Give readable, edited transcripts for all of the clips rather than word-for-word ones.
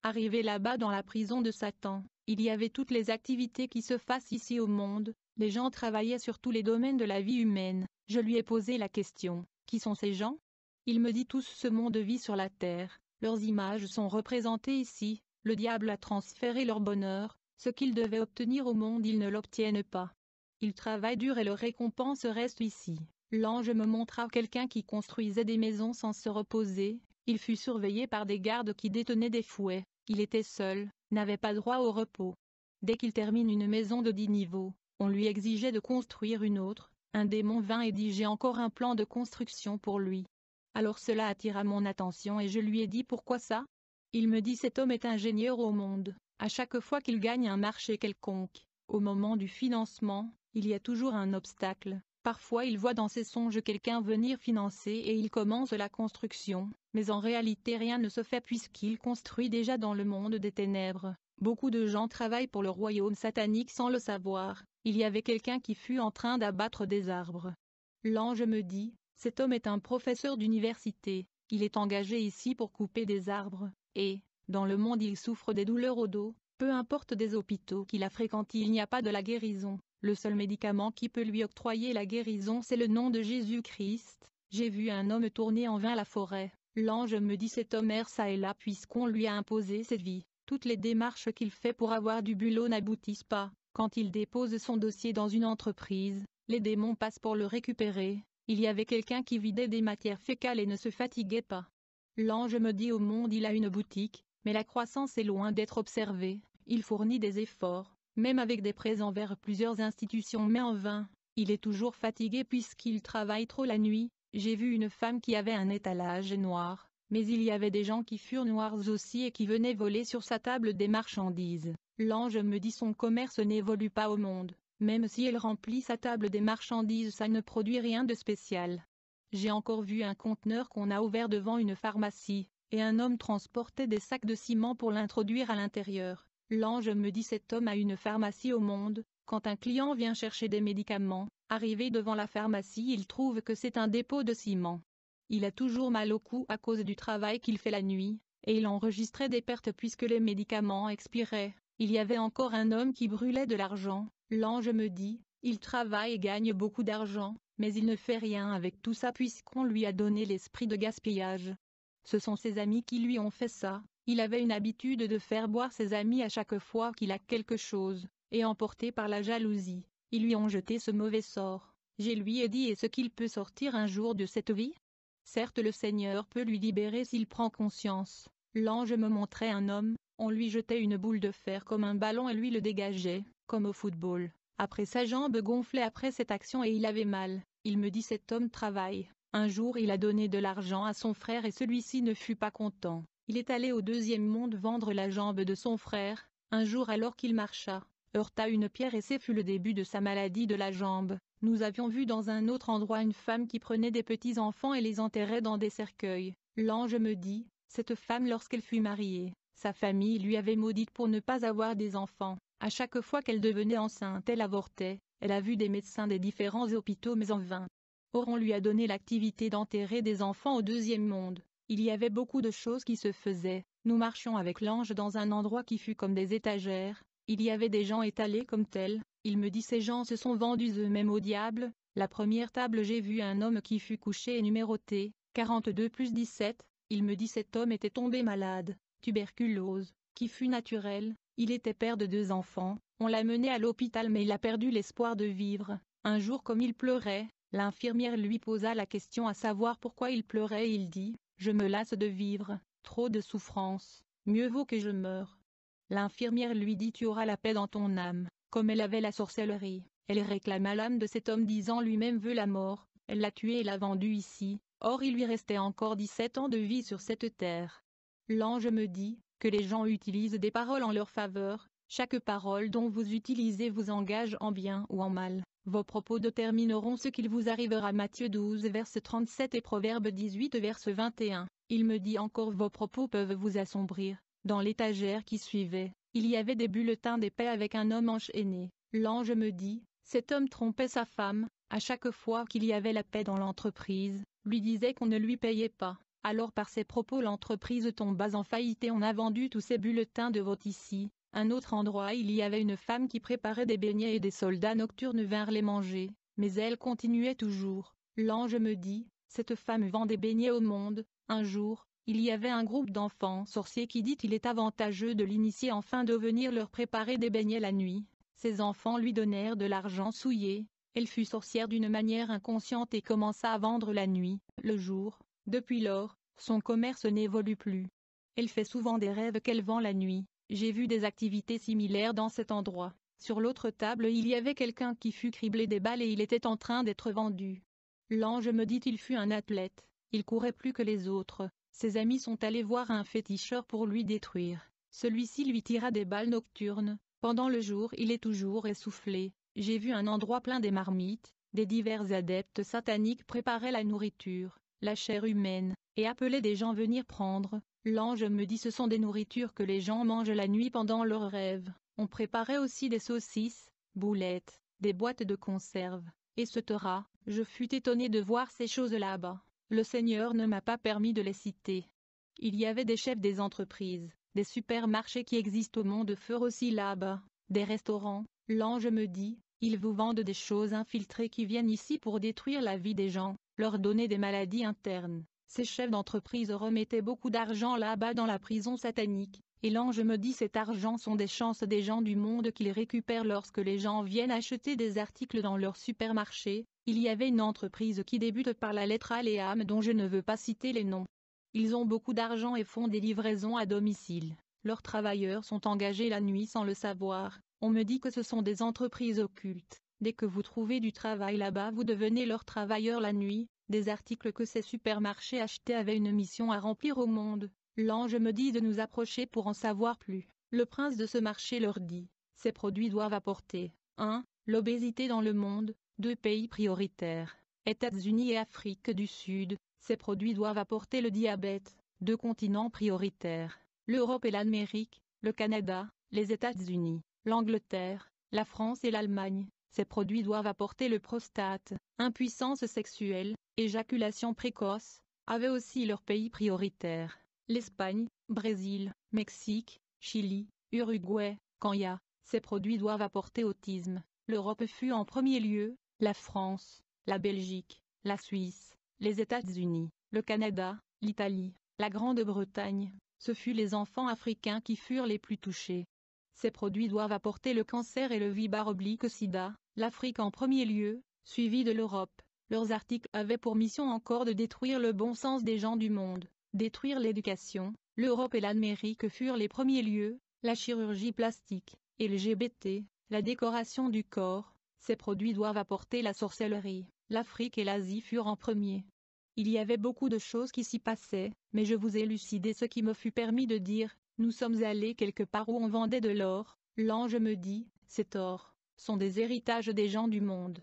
Arrivé là-bas dans la prison de Satan, il y avait toutes les activités qui se fassent ici au monde, les gens travaillaient sur tous les domaines de la vie humaine. Je lui ai posé la question, qui sont ces gens? Il me dit tous ce monde vit sur la terre, leurs images sont représentées ici, le diable a transféré leur bonheur, ce qu'ils devaient obtenir au monde ils ne l'obtiennent pas. Ils travaillent dur et leur récompense reste ici. L'ange me montra quelqu'un qui construisait des maisons sans se reposer, il fut surveillé par des gardes qui détenaient des fouets, il était seul, n'avait pas droit au repos. Dès qu'il termine une maison de 10 niveaux, on lui exigeait de construire une autre, un démon vint et dit j'ai encore un plan de construction pour lui. Alors cela attira mon attention et je lui ai dit pourquoi ça? Il me dit cet homme est ingénieur au monde, à chaque fois qu'il gagne un marché quelconque, au moment du financement, il y a toujours un obstacle. Parfois il voit dans ses songes quelqu'un venir financer et il commence la construction, mais en réalité rien ne se fait puisqu'il construit déjà dans le monde des ténèbres. Beaucoup de gens travaillent pour le royaume satanique sans le savoir. Il y avait quelqu'un qui fut en train d'abattre des arbres. L'ange me dit, cet homme est un professeur d'université, il est engagé ici pour couper des arbres, et, dans le monde il souffre des douleurs au dos, peu importe des hôpitaux qu'il a fréquentés il n'y a pas de la guérison. Le seul médicament qui peut lui octroyer la guérison c'est le nom de Jésus-Christ. J'ai vu un homme tourner en vain la forêt. L'ange me dit cet homme erre ça et là puisqu'on lui a imposé cette vie. Toutes les démarches qu'il fait pour avoir du boulot n'aboutissent pas. Quand il dépose son dossier dans une entreprise, les démons passent pour le récupérer. Il y avait quelqu'un qui vidait des matières fécales et ne se fatiguait pas. L'ange me dit au monde il a une boutique, mais la croissance est loin d'être observée. Il fournit des efforts, même avec des prêts envers plusieurs institutions mais en vain. Il est toujours fatigué puisqu'il travaille trop la nuit. J'ai vu une femme qui avait un étalage noir, mais il y avait des gens qui furent noirs aussi et qui venaient voler sur sa table des marchandises. L'ange me dit son commerce n'évolue pas au monde, même si elle remplit sa table des marchandises ça ne produit rien de spécial. J'ai encore vu un conteneur qu'on a ouvert devant une pharmacie, et un homme transportait des sacs de ciment pour l'introduire à l'intérieur. L'ange me dit cet homme a une pharmacie au monde, quand un client vient chercher des médicaments, arrivé devant la pharmacie il trouve que c'est un dépôt de ciment. Il a toujours mal au cou à cause du travail qu'il fait la nuit, et il enregistrait des pertes puisque les médicaments expiraient. Il y avait encore un homme qui brûlait de l'argent. L'ange me dit, il travaille et gagne beaucoup d'argent, mais il ne fait rien avec tout ça puisqu'on lui a donné l'esprit de gaspillage. Ce sont ses amis qui lui ont fait ça. Il avait une habitude de faire boire ses amis à chaque fois qu'il a quelque chose, et emporté par la jalousie, ils lui ont jeté ce mauvais sort. Je lui ai dit est-ce qu'il peut sortir un jour de cette vie? Certes le Seigneur peut lui libérer s'il prend conscience. L'ange me montrait un homme, on lui jetait une boule de fer comme un ballon et lui le dégageait, comme au football. Après sa jambe gonflait après cette action et il avait mal. Il me dit cet homme travaille. Un jour il a donné de l'argent à son frère et celui-ci ne fut pas content. Il est allé au deuxième monde vendre la jambe de son frère. Un jour alors qu'il marcha, heurta une pierre et ce fut le début de sa maladie de la jambe. Nous avions vu dans un autre endroit une femme qui prenait des petits enfants et les enterrait dans des cercueils. L'ange me dit, cette femme lorsqu'elle fut mariée, sa famille lui avait maudite pour ne pas avoir des enfants. À chaque fois qu'elle devenait enceinte elle avortait. Elle a vu des médecins des différents hôpitaux mais en vain. Or on lui a donné l'activité d'enterrer des enfants au deuxième monde. Il y avait beaucoup de choses qui se faisaient. Nous marchions avec l'ange dans un endroit qui fut comme des étagères. Il y avait des gens étalés comme tels. Il me dit ces gens se sont vendus eux-mêmes au diable. La première table j'ai vu un homme qui fut couché et numéroté, 42 plus 17. Il me dit cet homme était tombé malade, tuberculose, qui fut naturelle. Il était père de 2 enfants. On l'a mené à l'hôpital mais il a perdu l'espoir de vivre. Un jour comme il pleurait, l'infirmière lui posa la question à savoir pourquoi il pleurait et il dit « Je me lasse de vivre, trop de souffrance, mieux vaut que je meure ». L'infirmière lui dit « Tu auras la paix dans ton âme ». Comme elle avait la sorcellerie, elle réclama l'âme de cet homme disant lui-même veut la mort, elle l'a tué et l'a vendu ici, or il lui restait encore 17 ans de vie sur cette terre. L'ange me dit que les gens utilisent des paroles en leur faveur, chaque parole dont vous utilisez vous engage en bien ou en mal. Vos propos détermineront ce qu'il vous arrivera. Matthieu 12 verset 37 et Proverbe 18 verset 21. Il me dit encore vos propos peuvent vous assombrir. Dans l'étagère qui suivait, il y avait des bulletins d'épée avec un homme enchaîné. L'ange me dit, cet homme trompait sa femme, à chaque fois qu'il y avait la paix dans l'entreprise, lui disait qu'on ne lui payait pas. Alors par ces propos l'entreprise tomba en faillite et on a vendu tous ces bulletins de vote ici. Un autre endroit il y avait une femme qui préparait des beignets et des soldats nocturnes vinrent les manger, mais elle continuait toujours. L'ange me dit, cette femme vend des beignets au monde. Un jour, il y avait un groupe d'enfants sorciers qui dit il est avantageux de l'initier afin de venir leur préparer des beignets la nuit. Ces enfants lui donnèrent de l'argent souillé. Elle fut sorcière d'une manière inconsciente et commença à vendre la nuit, le jour. Depuis lors, son commerce n'évolue plus. Elle fait souvent des rêves qu'elle vend la nuit. J'ai vu des activités similaires dans cet endroit. Sur l'autre table il y avait quelqu'un qui fut criblé des balles et il était en train d'être vendu. L'ange me dit il fut un athlète. Il courait plus que les autres. Ses amis sont allés voir un féticheur pour lui détruire. Celui-ci lui tira des balles nocturnes. Pendant le jour il est toujours essoufflé. J'ai vu un endroit plein des marmites. Des divers adeptes sataniques préparaient la nourriture, la chair humaine, et appelaient des gens venir prendre. L'ange me dit ce sont des nourritures que les gens mangent la nuit pendant leurs rêves. On préparait aussi des saucisses, boulettes, des boîtes de conserve, etc. Je fus étonné de voir ces choses là-bas. Le Seigneur ne m'a pas permis de les citer. Il y avait des chefs des entreprises, des supermarchés qui existent au monde furent aussi là-bas, des restaurants. L'ange me dit, ils vous vendent des choses infiltrées qui viennent ici pour détruire la vie des gens, leur donner des maladies internes. Ces chefs d'entreprise remettaient beaucoup d'argent là-bas dans la prison satanique, et l'ange me dit cet argent sont des chances des gens du monde qu'ils récupèrent lorsque les gens viennent acheter des articles dans leur supermarché. Il y avait une entreprise qui débute par la lettre A et AM dont je ne veux pas citer les noms. Ils ont beaucoup d'argent et font des livraisons à domicile. Leurs travailleurs sont engagés la nuit sans le savoir. On me dit que ce sont des entreprises occultes. Dès que vous trouvez du travail là-bas vous devenez leurs travailleurs la nuit. Des articles que ces supermarchés achetaient avaient une mission à remplir au monde. L'ange me dit de nous approcher pour en savoir plus. Le prince de ce marché leur dit, ces produits doivent apporter 1. L'obésité dans le monde, 2 pays prioritaires, États-Unis et Afrique du Sud. Ces produits doivent apporter le diabète, 2 continents prioritaires, l'Europe et l'Amérique, le Canada, les États-Unis, l'Angleterre, la France et l'Allemagne. Ces produits doivent apporter le prostate, impuissance sexuelle, éjaculation précoce, avaient aussi leurs pays prioritaires, l'Espagne, Brésil, Mexique, Chili, Uruguay, Kenya. Ces produits doivent apporter autisme. L'Europe fut en premier lieu, la France, la Belgique, la Suisse, les États-Unis, le Canada, l'Italie, la Grande-Bretagne. Ce fut les enfants africains qui furent les plus touchés. Ces produits doivent apporter le cancer et le VIH/SIDA, l'Afrique en premier lieu, suivi de l'Europe. Leurs articles avaient pour mission encore de détruire le bon sens des gens du monde, détruire l'éducation. L'Europe et l'Amérique furent les premiers lieux, la chirurgie plastique, LGBT, la décoration du corps. Ces produits doivent apporter la sorcellerie. L'Afrique et l'Asie furent en premier. Il y avait beaucoup de choses qui s'y passaient, mais je vous ai élucidé ce qui me fut permis de dire. Nous sommes allés quelque part où on vendait de l'or. L'ange me dit, cet or, sont des héritages des gens du monde.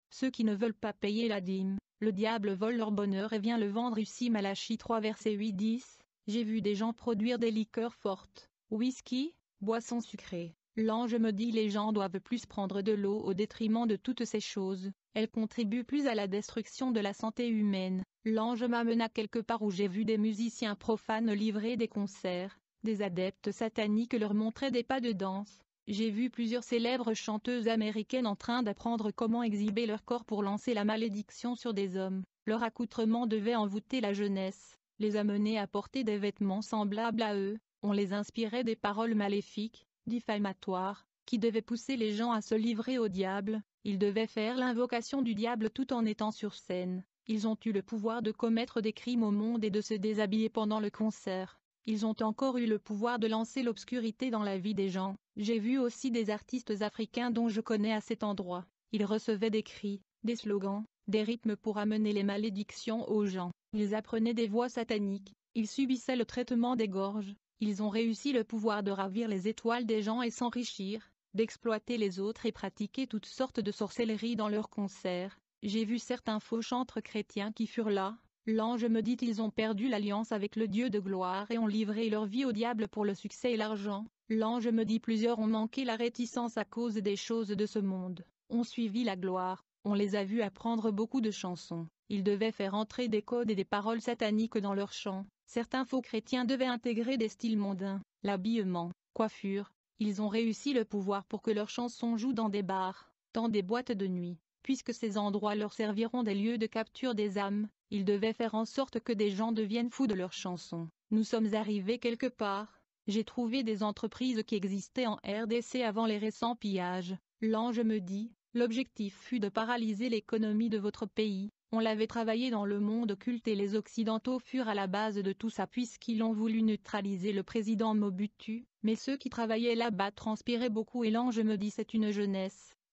Ceux qui ne veulent pas payer la dîme, le diable vole leur bonheur et vient le vendre ici. Malachie 3 verset 8-10. J'ai vu des gens produire des liqueurs fortes, whisky, boissons sucrées. L'ange me dit les gens doivent plus prendre de l'eau au détriment de toutes ces choses. Elles contribuent plus à la destruction de la santé humaine. L'ange m'amena quelque part où j'ai vu des musiciens profanes livrer des concerts. Des adeptes sataniques leur montraient des pas de danse. J'ai vu plusieurs célèbres chanteuses américaines en train d'apprendre comment exhiber leur corps pour lancer la malédiction sur des hommes. Leur accoutrement devait envoûter la jeunesse, les amener à porter des vêtements semblables à eux. On les inspirait des paroles maléfiques, diffamatoires, qui devaient pousser les gens à se livrer au diable. Ils devaient faire l'invocation du diable tout en étant sur scène. Ils ont eu le pouvoir de commettre des crimes au monde et de se déshabiller pendant le concert. Ils ont encore eu le pouvoir de lancer l'obscurité dans la vie des gens. J'ai vu aussi des artistes africains dont je connais à cet endroit. Ils recevaient des cris, des slogans, des rythmes pour amener les malédictions aux gens. Ils apprenaient des voix sataniques. Ils subissaient le traitement des gorges. Ils ont réussi le pouvoir de ravir les étoiles des gens et s'enrichir, d'exploiter les autres et pratiquer toutes sortes de sorcellerie dans leurs concerts. J'ai vu certains faux chantres chrétiens qui furent là. L'ange me dit ils ont perdu l'alliance avec le Dieu de gloire et ont livré leur vie au diable pour le succès et l'argent. L'ange me dit plusieurs ont manqué la réticence à cause des choses de ce monde, ont suivi la gloire, on les a vus apprendre beaucoup de chansons, Ils devaient faire entrer des codes et des paroles sataniques dans leurs chants. Certains faux chrétiens devaient intégrer des styles mondains, l'habillement, coiffure. Ils ont réussi le pouvoir pour que leurs chansons jouent dans des bars, dans des boîtes de nuit. Puisque ces endroits leur serviront des lieux de capture des âmes, ils devaient faire en sorte que des gens deviennent fous de leurs chansons. Nous sommes arrivés quelque part. J'ai trouvé des entreprises qui existaient en RDC avant les récents pillages. L'ange me dit, l'objectif fut de paralyser l'économie de votre pays. On l'avait travaillé dans le monde occulte et les Occidentaux furent à la base de tout ça puisqu'ils ont voulu neutraliser le président Mobutu. Mais ceux qui travaillaient là-bas transpiraient beaucoup et l'ange me dit c'est une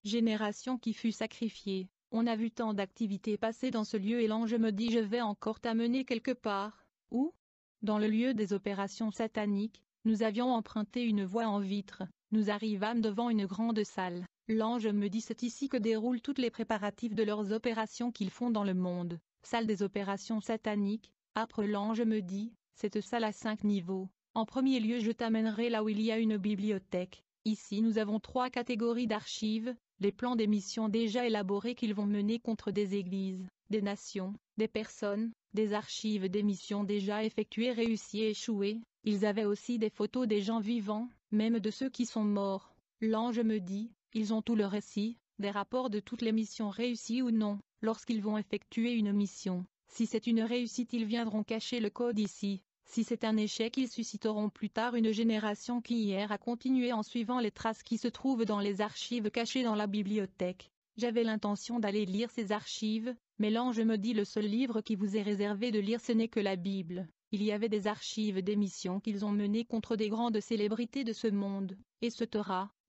génération qui fut sacrifiée. On a vu tant d'activités passer dans ce lieu et l'ange me dit je vais encore t'amener quelque part. Où? Dans le lieu des opérations sataniques. Nous avions emprunté une voie en vitre. Nous arrivâmes devant une grande salle. L'ange me dit c'est ici que déroulent tous les préparatifs de leurs opérations qu'ils font dans le monde. Salle des opérations sataniques. Après l'ange me dit, cette salle a 5 niveaux. En premier lieu je t'amènerai là où il y a une bibliothèque. Ici nous avons 3 catégories d'archives, les plans des missions déjà élaborés qu'ils vont mener contre des églises, des nations, des personnes, des archives des missions déjà effectuées réussies et échouées. Ils avaient aussi des photos des gens vivants, même de ceux qui sont morts. L'ange me dit, ils ont tout le récit, des rapports de toutes les missions réussies ou non, lorsqu'ils vont effectuer une mission. Si c'est une réussite ils viendront cacher le code ici. Si c'est un échec ils susciteront plus tard une génération qui hier a continué en suivant les traces qui se trouvent dans les archives cachées dans la bibliothèque. J'avais l'intention d'aller lire ces archives, mais l'ange me dit le seul livre qui vous est réservé de lire ce n'est que la Bible. Il y avait des archives d'émissions qu'ils ont menées contre des grandes célébrités de ce monde, etc.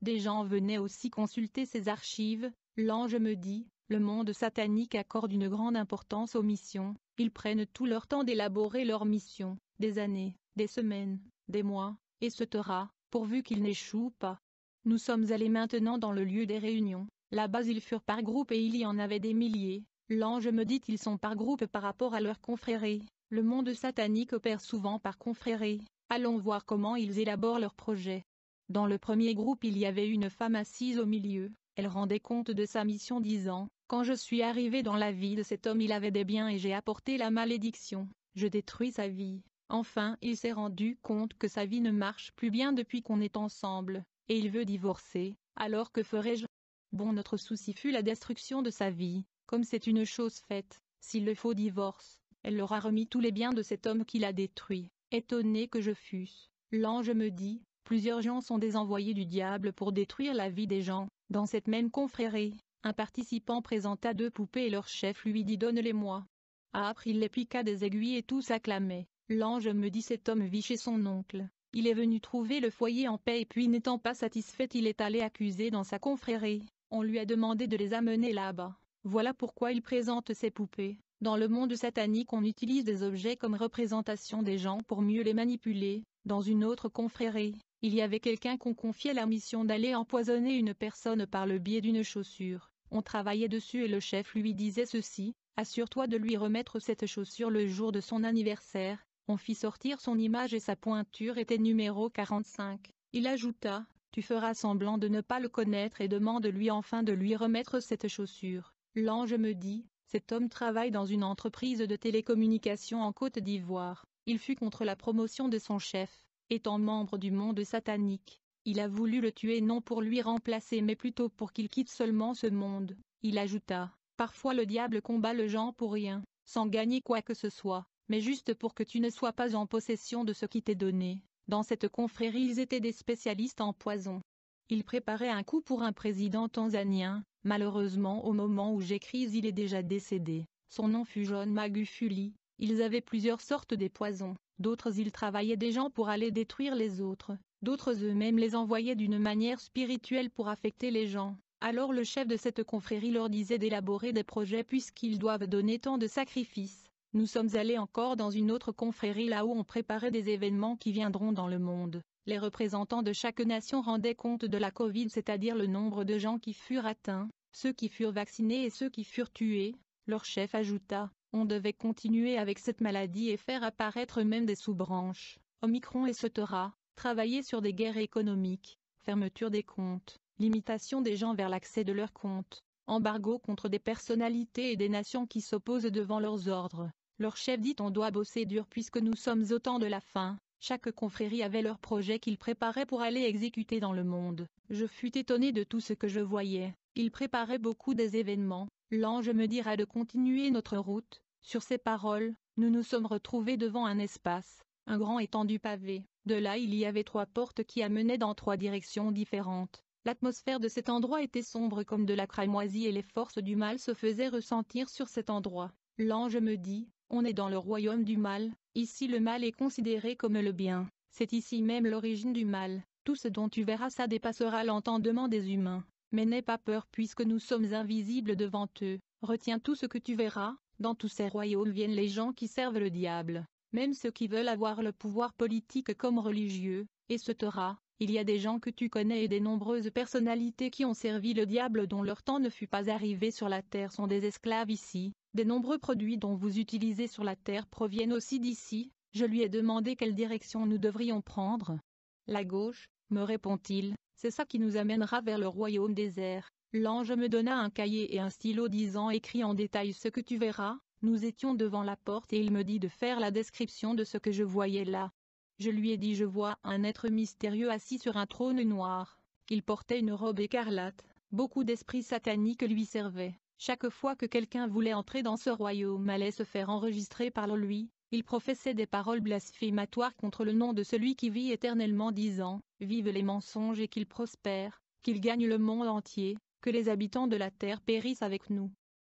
Des gens venaient aussi consulter ces archives. L'ange me dit, le monde satanique accorde une grande importance aux missions, ils prennent tout leur temps d'élaborer leurs missions, des années, des semaines, des mois, etc., pourvu qu'ils n'échouent pas. Nous sommes allés maintenant dans le lieu des réunions, là-bas ils furent par groupe et il y en avait des milliers. L'ange me dit ils sont par groupe par rapport à leur confrérie. Le monde satanique opère souvent par confrérie. Allons voir comment ils élaborent leurs projets. Dans le premier groupe il y avait une femme assise au milieu. Elle rendait compte de sa mission disant, quand je suis arrivé dans la vie de cet homme il avait des biens et j'ai apporté la malédiction. Je détruis sa vie. Enfin il s'est rendu compte que sa vie ne marche plus bien depuis qu'on est ensemble, et il veut divorcer. Alors que ferai-je? Bon, notre souci fut la destruction de sa vie. Comme c'est une chose faite, s'il le faut divorce. Elle leur a remis tous les biens de cet homme qui l'a détruit. Étonné que je fusse, l'ange me dit, plusieurs gens sont des envoyés du diable pour détruire la vie des gens. Dans cette même confrérie, un participant présenta 2 poupées et leur chef lui dit donne-les-moi. Après il les piqua des aiguilles et tous acclamaient. L'ange me dit cet homme vit chez son oncle. Il est venu trouver le foyer en paix et puis n'étant pas satisfait il est allé accuser dans sa confrérie. On lui a demandé de les amener là-bas. Voilà pourquoi il présente ces poupées. Dans le monde satanique on utilise des objets comme représentation des gens pour mieux les manipuler. Dans une autre confrérie, il y avait quelqu'un qu'on confiait la mission d'aller empoisonner une personne par le biais d'une chaussure. On travaillait dessus et le chef lui disait ceci, assure-toi de lui remettre cette chaussure le jour de son anniversaire. On fit sortir son image et sa pointure était numéro 45. Il ajouta, tu feras semblant de ne pas le connaître et demande-lui enfin de lui remettre cette chaussure. L'ange me dit, cet homme travaille dans une entreprise de télécommunications en Côte d'Ivoire. Il fut contre la promotion de son chef. Étant membre du monde satanique, il a voulu le tuer non pour lui remplacer mais plutôt pour qu'il quitte seulement ce monde. Il ajouta, parfois le diable combat le gens pour rien, sans gagner quoi que ce soit, mais juste pour que tu ne sois pas en possession de ce qui t'est donné. Dans cette confrérie ils étaient des spécialistes en poison. Ils préparaient un coup pour un président tanzanien. Malheureusement au moment où j'écris il est déjà décédé. Son nom fut John Magufuli. Ils avaient plusieurs sortes de poisons. D'autres ils travaillaient des gens pour aller détruire les autres. D'autres eux-mêmes les envoyaient d'une manière spirituelle pour affecter les gens. Alors le chef de cette confrérie leur disait d'élaborer des projets puisqu'ils doivent donner tant de sacrifices. Nous sommes allés encore dans une autre confrérie là où on préparait des événements qui viendront dans le monde. Les représentants de chaque nation rendaient compte de la Covid, c'est-à-dire le nombre de gens qui furent atteints, ceux qui furent vaccinés et ceux qui furent tués. Leur chef ajouta, on devait continuer avec cette maladie et faire apparaître même des sous-branches, Omicron etc., travailler sur des guerres économiques, fermeture des comptes, limitation des gens vers l'accès de leurs comptes. embargo contre des personnalités et des nations qui s'opposent devant leurs ordres. Leur chef dit on doit bosser dur puisque nous sommes au temps de la fin. Chaque confrérie avait leur projet qu'ils préparaient pour aller exécuter dans le monde. Je fus étonné de tout ce que je voyais. Ils préparaient beaucoup des événements. L'ange me dira de continuer notre route. Sur ces paroles, nous nous sommes retrouvés devant un espace, un grand étendu pavé. De là il y avait 3 portes qui amenaient dans 3 directions différentes. L'atmosphère de cet endroit était sombre comme de la cramoisie et les forces du mal se faisaient ressentir sur cet endroit. L'ange me dit, on est dans le royaume du mal, ici le mal est considéré comme le bien, c'est ici même l'origine du mal. Tout ce dont tu verras ça dépassera l'entendement des humains. Mais n'aie pas peur puisque nous sommes invisibles devant eux. Retiens tout ce que tu verras, dans tous ces royaumes viennent les gens qui servent le diable, même ceux qui veulent avoir le pouvoir politique comme religieux, etc. Il y a des gens que tu connais et des nombreuses personnalités qui ont servi le diable dont leur temps ne fut pas arrivé sur la terre sont des esclaves ici. Des nombreux produits dont vous utilisez sur la terre proviennent aussi d'ici. Je lui ai demandé quelle direction nous devrions prendre. La gauche, me répond-il, c'est ça qui nous amènera vers le royaume désert. L'ange me donna un cahier et un stylo disant écris en détail ce que tu verras. Nous étions devant la porte et il me dit de faire la description de ce que je voyais là. Je lui ai dit je vois un être mystérieux assis sur un trône noir. Il portait une robe écarlate, beaucoup d'esprits sataniques lui servaient. Chaque fois que quelqu'un voulait entrer dans ce royaume allait se faire enregistrer par lui. Il professait des paroles blasphématoires contre le nom de celui qui vit éternellement disant, vive les mensonges et qu'il prospère, qu'il gagne le monde entier, que les habitants de la terre périssent avec nous.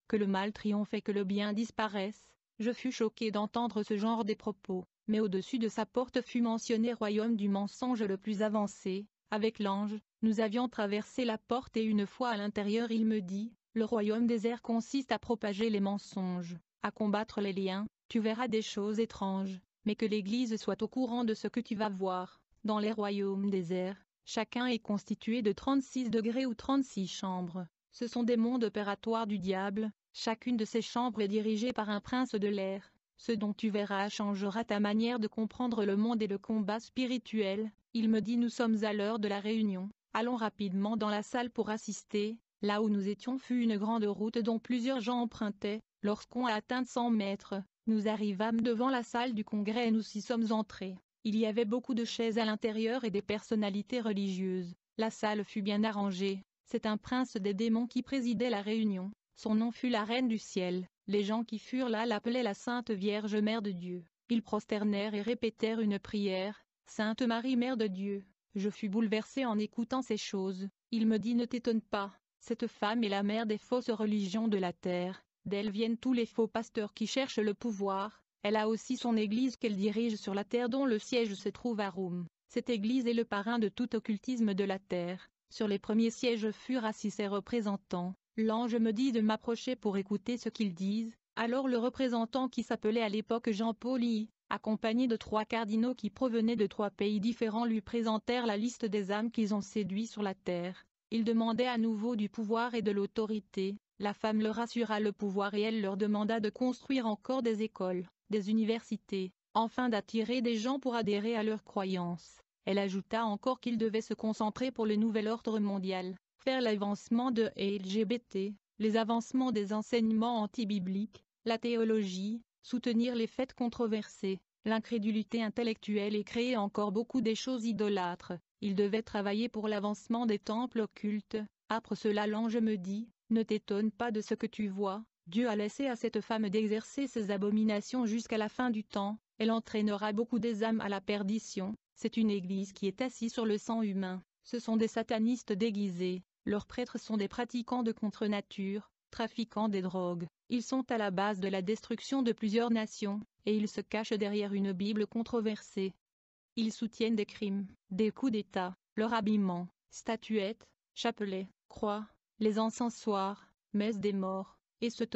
Que le mal triomphe et que le bien disparaisse. Je fus choqué d'entendre ce genre de propos, mais au-dessus de sa porte fut mentionné royaume du mensonge le plus avancé. Avec l'ange, nous avions traversé la porte et une fois à l'intérieur il me dit, le royaume désert consiste à propager les mensonges, à combattre les liens. Tu verras des choses étranges, mais que l'Église soit au courant de ce que tu vas voir. Dans les royaumes déserts, chacun est constitué de 36 degrés ou 36 chambres. Ce sont des mondes opératoires du diable, chacune de ces chambres est dirigée par un prince de l'air. Ce dont tu verras changera ta manière de comprendre le monde et le combat spirituel. Il me dit nous sommes à l'heure de la réunion, allons rapidement dans la salle pour assister. Là où nous étions fut une grande route dont plusieurs gens empruntaient. Lorsqu'on a atteint 100 mètres, nous arrivâmes devant la salle du congrès et nous y sommes entrés. Il y avait beaucoup de chaises à l'intérieur et des personnalités religieuses. La salle fut bien arrangée. C'est un prince des démons qui présidait la réunion. Son nom fut la Reine du Ciel. Les gens qui furent là l'appelaient la Sainte Vierge Mère de Dieu. Ils prosternèrent et répétèrent une prière. Sainte Marie Mère de Dieu. Je fus bouleversé en écoutant ces choses. Il me dit ne t'étonne pas. Cette femme est la mère des fausses religions de la terre. D'elle viennent tous les faux pasteurs qui cherchent le pouvoir. Elle a aussi son église qu'elle dirige sur la terre dont le siège se trouve à Rome. Cette église est le parrain de tout occultisme de la terre. Sur les premiers sièges furent assis ses représentants. L'ange me dit de m'approcher pour écouter ce qu'ils disent. Alors le représentant qui s'appelait à l'époque Jean-Paul I, accompagné de 3 cardinaux qui provenaient de 3 pays différents lui présentèrent la liste des âmes qu'ils ont séduits sur la terre. Ils demandaient à nouveau du pouvoir et de l'autorité. La femme leur assura le pouvoir et elle leur demanda de construire encore des écoles, des universités, afin d'attirer des gens pour adhérer à leurs croyances. Elle ajouta encore qu'ils devaient se concentrer pour le nouvel ordre mondial, faire l'avancement de LGBT, les avancements des enseignements anti-bibliques, la théologie, soutenir les faits controversés, l'incrédulité intellectuelle et créer encore beaucoup des choses idolâtres. Ils devaient travailler pour l'avancement des temples occultes. Après cela l'ange me dit, ne t'étonne pas de ce que tu vois, Dieu a laissé à cette femme d'exercer ses abominations jusqu'à la fin du temps, elle entraînera beaucoup des âmes à la perdition. C'est une église qui est assise sur le sang humain, ce sont des satanistes déguisés, leurs prêtres sont des pratiquants de contre-nature, trafiquants des drogues, ils sont à la base de la destruction de plusieurs nations, et ils se cachent derrière une Bible controversée. Ils soutiennent des crimes, des coups d'État, leur habillement, statuettes, chapelets, croix, les encensoirs, messes des morts, etc.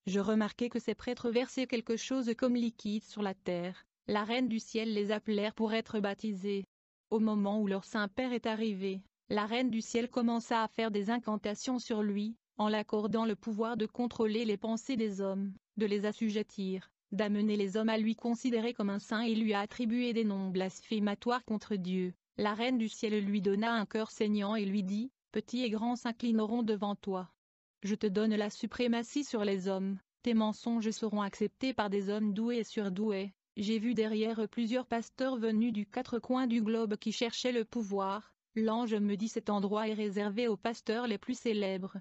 Je remarquai que ces prêtres versaient quelque chose comme liquide sur la terre. La Reine du Ciel les appelèrent pour être baptisés. Au moment où leur Saint-Père est arrivé, la Reine du Ciel commença à faire des incantations sur lui, en l'accordant le pouvoir de contrôler les pensées des hommes, de les assujettir, d'amener les hommes à lui considérer comme un saint et lui a attribué des noms blasphématoires contre Dieu. La Reine du Ciel lui donna un cœur saignant et lui dit, « Petits et grands s'inclineront devant toi. Je te donne la suprématie sur les hommes, tes mensonges seront acceptés par des hommes doués et surdoués. J'ai vu derrière eux plusieurs pasteurs venus du quatre coins du globe qui cherchaient le pouvoir. L'ange me dit cet endroit est réservé aux pasteurs les plus célèbres.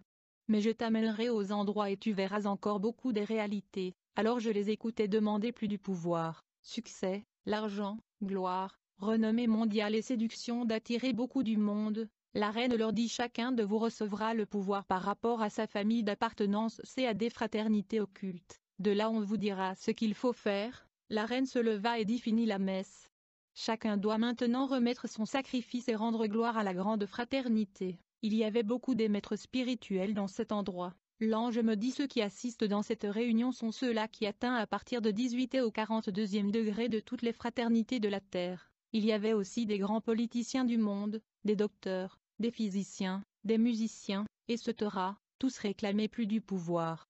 Mais je t'amènerai aux endroits et tu verras encore beaucoup des réalités. Alors je les écoutais demander plus du pouvoir, succès, l'argent, gloire, renommée mondiale et séduction d'attirer beaucoup du monde. La reine leur dit chacun de vous recevra le pouvoir par rapport à sa famille d'appartenance, c'est à des fraternités occultes. De là on vous dira ce qu'il faut faire. La reine se leva et dit fini la messe. Chacun doit maintenant remettre son sacrifice et rendre gloire à la grande fraternité. Il y avait beaucoup des maîtres spirituels dans cet endroit. L'ange me dit ceux qui assistent dans cette réunion sont ceux-là qui atteignent à partir de 18 et au 42e degré de toutes les fraternités de la terre. Il y avait aussi des grands politiciens du monde, des docteurs, des physiciens, des musiciens, etc. Tous réclamaient plus du pouvoir.